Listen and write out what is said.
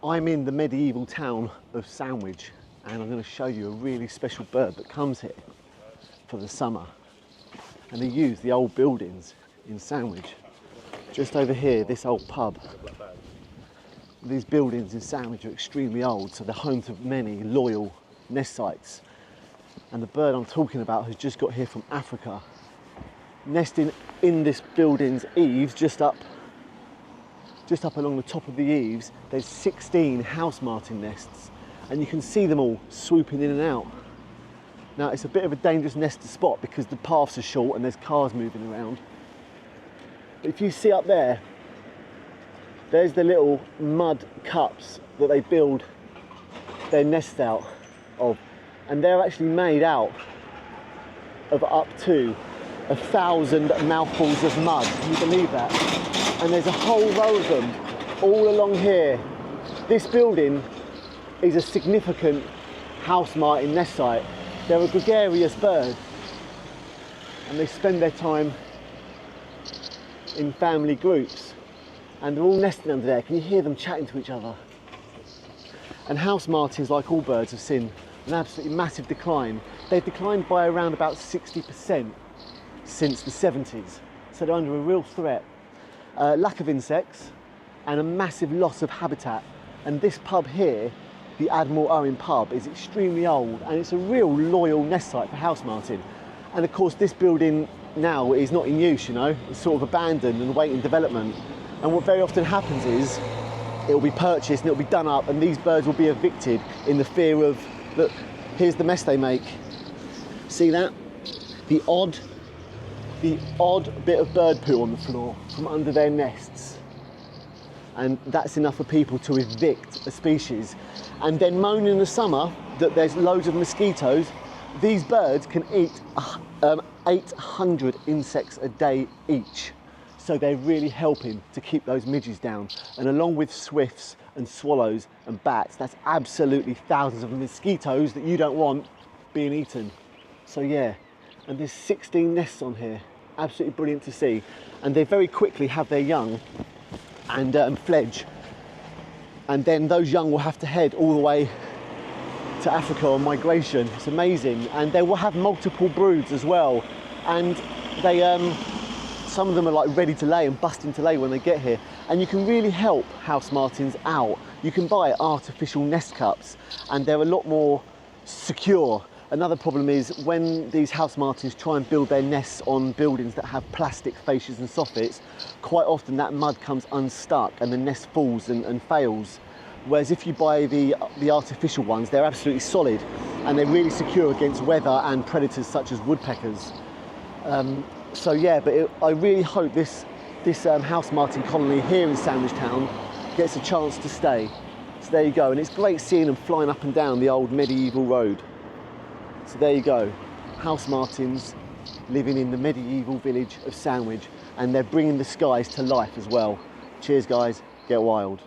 I'm in the medieval town of Sandwich, and I'm going to show you a really special bird that comes here for the summer. And they use the old buildings in Sandwich. Just over here, this old pub. These buildings in Sandwich are extremely old, so they're home to many loyal nest sites. And the bird I'm talking about has just got here from Africa. Nesting in this building's eaves, just up along the top of the eaves, there's 16 house martin nests, and you can see them all swooping in and out. Now, it's a bit of a dangerous nest to spot because the paths are short and there's cars moving around. But if you see up there, there's the little mud cups that they build their nests out of, and they're actually made out of up to 1,000 mouthfuls of mud. Can you believe that? And there's a whole row of them all along here. This building is a significant house martin nest site. They're a gregarious bird, and they spend their time in family groups, and they're all nesting under there. Can you hear them chatting to each other? And house martins, like all birds, have seen an absolutely massive decline. They've declined by around about 60% since the 70s, so they're under a real threat. Lack of insects and a massive loss of habitat. And this pub here, the Admiral Owen pub, is extremely old, and it's a real loyal nest site for house martin. And of course this building now is not in use, you know, it's sort of abandoned and awaiting development. And what very often happens is it will be purchased and it will be done up, and these birds will be evicted in the fear of, look, here's the mess they make. See that? The odd bit of bird poo on the floor from under their nests. And that's enough for people to evict a species. And then moan in the summer that there's loads of mosquitoes. These birds can eat 800 insects a day each. So they're really helping to keep those midges down. And along with swifts and swallows and bats, that's absolutely thousands of mosquitoes that you don't want being eaten. So yeah, and there's 16 nests on here. Absolutely brilliant to see. And they very quickly have their young and fledge. And then those young will have to head all the way to Africa on migration. It's amazing. And they will have multiple broods as well. And they, some of them are like ready to lay and busting to lay when they get here. And you can really help house martins out. You can buy artificial nest cups, and they're a lot more secure. Another problem is when these house martins try and build their nests on buildings that have plastic fascias and soffits, quite often that mud comes unstuck and the nest falls and fails. Whereas if you buy the artificial ones, they're absolutely solid and they're really secure against weather and predators such as woodpeckers. So yeah, but I really hope this house martin colony here in Sandwich Town gets a chance to stay. So there you go, and it's great seeing them flying up and down the old medieval road. So there you go, house martins living in the medieval village of Sandwich, and they're bringing the skies to life as well. Cheers guys, get wild.